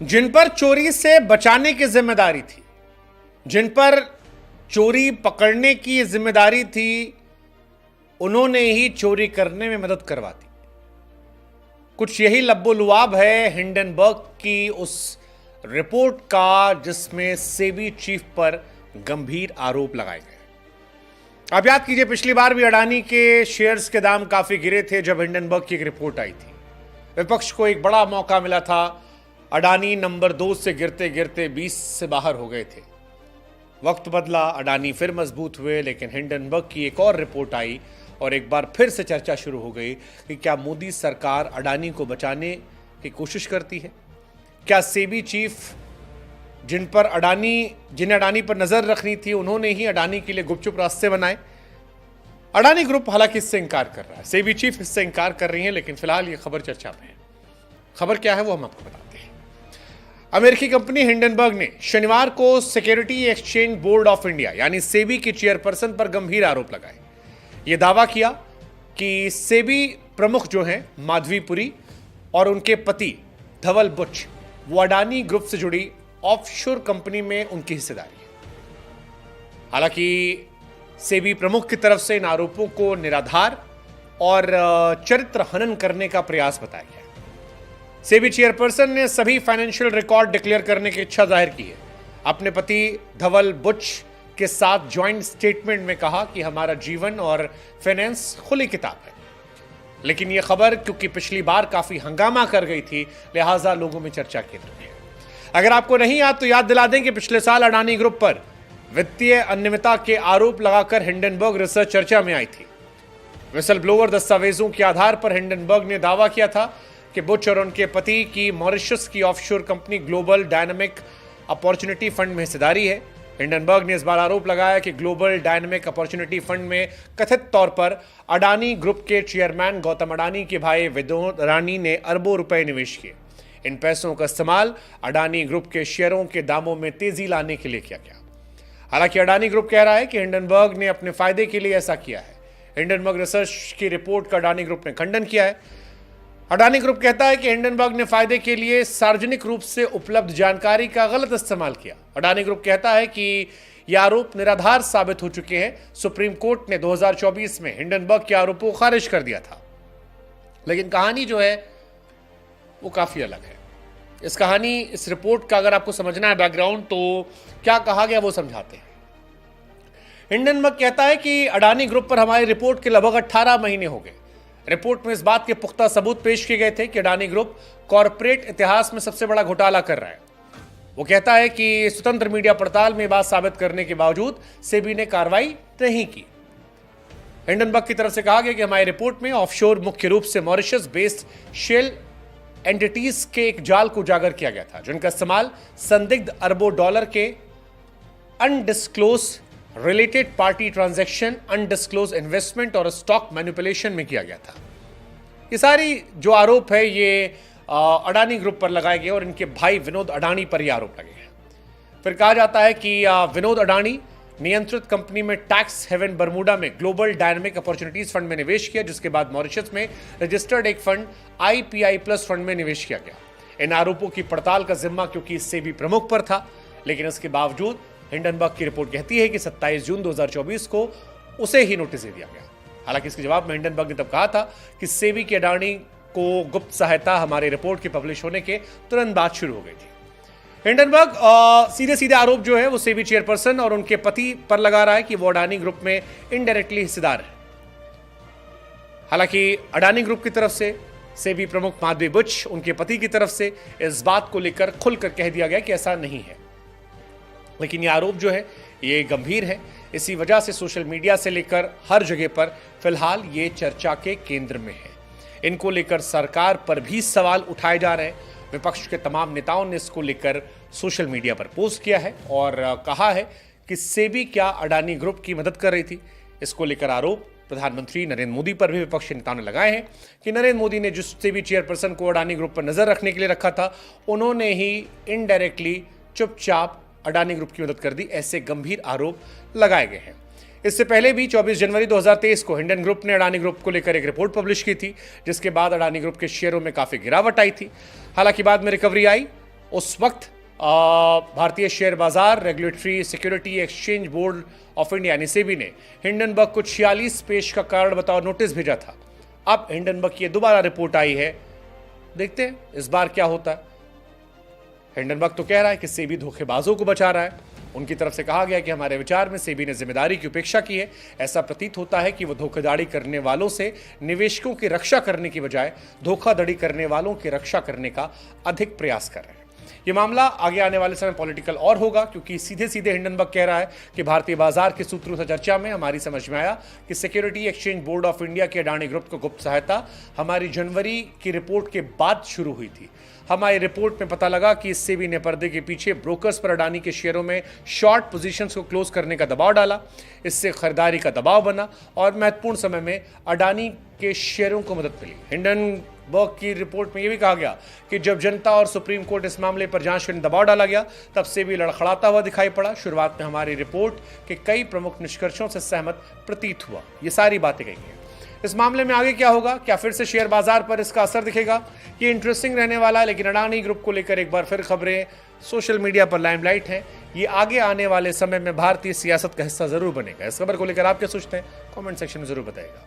जिन पर चोरी से बचाने की जिम्मेदारी थी, जिन पर चोरी पकड़ने की जिम्मेदारी थी, उन्होंने ही चोरी करने में मदद करवा दी। कुछ यही लब्बो-लुआब है हिंडनबर्ग की उस रिपोर्ट का, जिसमें सेबी चीफ पर गंभीर आरोप लगाए गए। आप याद कीजिए, पिछली बार भी अडानी के शेयर्स के दाम काफी गिरे थे जब हिंडनबर्ग की एक रिपोर्ट आई थी। विपक्ष को एक बड़ा मौका मिला था। अडानी नंबर 2 से गिरते गिरते 20 से बाहर हो गए थे। वक्त बदला, अडानी फिर मजबूत हुए, लेकिन हिंडनबर्ग की एक और रिपोर्ट आई और एक बार फिर से चर्चा शुरू हो गई कि क्या मोदी सरकार अडानी को बचाने की कोशिश करती है? क्या सेबी चीफ जिन्हें अडानी पर नजर रखनी थी, उन्होंने ही अडानी के लिए गुपचुप रास्ते बनाए? अडानी ग्रुप हालांकि इससे इंकार कर रहा है, सेबी चीफ इससे इंकार कर रही है, लेकिन फिलहाल यह खबर चर्चा में है। खबर क्या है वो हम आपको बताते हैं। अमेरिकी कंपनी हिंडनबर्ग ने शनिवार को security exchange board of India यानी सेबी की चेयरपर्सन पर गंभीर आरोप लगाए। यह दावा किया कि सेबी प्रमुख जो हैं माधवीपुरी और उनके पति धवल बुच, वो अडानी ग्रुप से जुड़ी ऑफशोर कंपनी में उनकी हिस्सेदारी है। हालांकि सेबी प्रमुख की तरफ से इन आरोपों को निराधार और चरित्र हनन करने का प्रयास बताया गया। सेबी चेयरपर्सन ने सभी फाइनेंशियल रिकॉर्ड डिक्लेयर करने की इच्छा जाहिर की है। अपने पति धवल बुच के साथ ज्वाइंट स्टेटमेंट में कहा कि हमारा जीवन और फाइनेंस खुली किताब है। लेकिन यह खबर क्योंकि पिछली बार काफी हंगामा कर गई थी, लिहाजा लोगों में चर्चा केंद्र में है। अगर आपको नहीं याद तो याद दिला दें कि पिछले साल अडानी ग्रुप पर वित्तीय अनियमितता के आरोप लगाकर हिंडनबर्ग रिसर्च चर्चा में आई थी। विसल ब्लोअर दस्तावेजों के आधार पर हिंडनबर्ग ने दावा किया था कि बुच और उनके पति की मॉरिशस की offshore company global dynamic opportunity fund में हिस्सेदारी है। हिंडनबर्ग ने इस बार आरोप लगाया कि ग्लोबल डायनामिक अपॉर्चुनिटी फंड में कथित तौर पर अडानी ग्रुप के चेयरमैन गौतम अडानी के भाई विनोद अडानी ने अरबों रुपए निवेश किए। इन पैसों का इस्तेमाल अडानी ग्रुप के शेयरों के दामों में तेजी लाने के लिए किया गया। हालांकि अडानी ग्रुप कह रहा है कि हिंडनबर्ग ने अपने फायदे के लिए ऐसा किया है। हिंडनबर्ग रिसर्च की रिपोर्ट का अडानी ग्रुप ने खंडन किया है। अडानी ग्रुप कहता है कि हिंडनबर्ग ने फायदे के लिए सार्वजनिक रूप से उपलब्ध जानकारी का गलत इस्तेमाल किया। अडानी ग्रुप कहता है कि ये आरोप निराधार साबित हो चुके हैं। सुप्रीम कोर्ट ने 2024 में हिंडनबर्ग के आरोपों को खारिज कर दिया था। लेकिन कहानी जो है वो काफी अलग है। इस रिपोर्ट का अगर आपको समझना है बैकग्राउंड, तो क्या कहा गया वो समझाते हैं। हिंडनबर्ग कहता है कि अडानी ग्रुप पर हमारी रिपोर्ट के लगभग 18 महीने हो गए। रिपोर्ट में इस बात के पुख्ता सबूत पेश किए गए थे कि अडानी ग्रुप कॉरपोरेट इतिहास में सबसे बड़ा घोटाला कर रहा है। वो कहता है कि स्वतंत्र मीडिया पड़ताल में बात साबित करने के बावजूद सेबी ने कार्रवाई नहीं की। हिंडनबर्ग की तरफ से कहा गया कि हमारी रिपोर्ट में ऑफशोर मुख्य रूप से मॉरिशस बेस्ड शेल एंटिटीज के एक जाल को उजागर किया गया था, जिनका इस्तेमाल संदिग्ध अरबों डॉलर के undisclosed related party transaction, undisclosed investment और स्टॉक मैनिपुलेशन में किया गया था। ये सारी जो आरोप है ये अडानी ग्रुप पर लगाए गए और इनके भाई विनोद अडानी पर ये आरोप लगे हैं। फिर कहा जाता है कि विनोद अडानी नियंत्रित कंपनी में टैक्स हेवन बर्मुडा में ग्लोबल डायनामिक अपॉर्चुनिटीज फंड में निवेश किया, जिसके बाद मॉरिशस में रजिस्टर्ड एक फंड IPI प्लस फंड में निवेश किया गया। इन आरोपों की पड़ताल का जिम्मा क्योंकि सेबी प्रमुख पर था, लेकिन इसके बावजूद हिंडनबर्ग की रिपोर्ट कहती है कि 27 जून 2024 को उसे ही नोटिस दे दिया गया। हालांकि इसके जवाब में हिंडनबर्ग ने तब कहा था कि सेबी के अडानी को गुप्त सहायता हमारे रिपोर्ट के पब्लिश होने के तुरंत बाद शुरू हो गई थी। हिंडनबर्ग सीधे सीधे आरोप जो है वो सेबी चेयरपर्सन और उनके पति पर लगा रहा है कि वो अडानी ग्रुप में इनडायरेक्टली हिस्सेदार है। हालांकि अडानी ग्रुप की तरफ से सेबी प्रमुख माधवी बुच, उनके पति की तरफ से इस बात को लेकर खुलकर कह दिया गया कि ऐसा नहीं है। लेकिन ये आरोप जो है ये गंभीर है। इसी वजह से सोशल मीडिया से लेकर हर जगह पर फिलहाल ये चर्चा के केंद्र में है। इनको लेकर सरकार पर भी सवाल उठाए जा रहे हैं। विपक्ष के तमाम नेताओं ने इसको लेकर सोशल मीडिया पर पोस्ट किया है और कहा है कि सेबी क्या अडानी ग्रुप की मदद कर रही थी। इसको लेकर आरोप प्रधानमंत्री नरेंद्र मोदी पर भी विपक्ष के नेताओं ने लगाए हैं कि नरेंद्र मोदी ने जिस सेबी चेयरपर्सन को अडानी ग्रुप पर नजर रखने के लिए रखा था, उन्होंने ही इनडायरेक्टली चुपचाप अडानी ग्रुप की मदद कर दी। ऐसे गंभीर आरोप लगाए गए हैं। इससे पहले भी 24 जनवरी 2023 को हिंडन ग्रुप ने अडानी ग्रुप को लेकर एक रिपोर्ट पब्लिश की थी, जिसके बाद अडानी ग्रुप के शेयरों में काफी गिरावट आई थी। हालांकि बाद में रिकवरी आई उस वक्त भारतीय शेयर बाजार regulatory security exchange board of India यानी सेबी ने हिंडनबर्ग को 46 पेश का कारण बताओ नोटिस भेजा था। अब हिंडनबर्ग की दोबारा रिपोर्ट आई है, देखते हैं इस बार क्या होता है। हिंडनबर्ग तो कह रहा है कि सेबी धोखेबाजों को बचा रहा है। उनकी तरफ से कहा गया कि हमारे विचार में सेबी ने जिम्मेदारी की उपेक्षा की है। ऐसा प्रतीत होता है कि वो धोखाधड़ी करने वालों से निवेशकों की रक्षा करने की बजाय धोखाधड़ी करने वालों की रक्षा करने का अधिक प्रयास कर रहे हैं। ये मामला आगे आने वाले समय पॉलिटिकल और होगा, क्योंकि सीधे सीधे हिंडनबर्ग कह रहा है कि भारतीय बाजार के सूत्रों से चर्चा में हमारी समझ में आया कि security exchange board of India के अडानी ग्रुप को गुप्त सहायता हमारी जनवरी की रिपोर्ट के बाद शुरू हुई थी। हमारी रिपोर्ट में पता लगा कि इससे भी ने पर्दे के पीछे ब्रोकर्स पर अडानी के शेयरों में शॉर्ट पोजीशंस को क्लोज करने का दबाव डाला। इससे खरीदारी का दबाव बना और महत्वपूर्ण समय में अडानी के शेयरों को मदद मिली। हिंडनबर्ग की रिपोर्ट में यह भी कहा गया कि जब जनता और सुप्रीम कोर्ट इस मामले पर जांच करने दबाव डाला गया, तब से भी लड़खड़ाता हुआ दिखाई पड़ा। शुरुआत में हमारी रिपोर्ट के कई प्रमुख निष्कर्षों से सहमत प्रतीत हुआ। ये सारी बातें कही हैं। इस मामले में आगे क्या होगा, क्या फिर से शेयर बाजार पर इसका असर दिखेगा, ये इंटरेस्टिंग रहने वाला है। लेकिन अडानी ग्रुप को लेकर एक बार फिर खबरें सोशल मीडिया पर लाइमलाइट हैं। ये आगे आने वाले समय में भारतीय सियासत का हिस्सा जरूर बनेगा। इस खबर को लेकर आप क्या सोचते हैं, कमेंट सेक्शन में जरूर बताइएगा।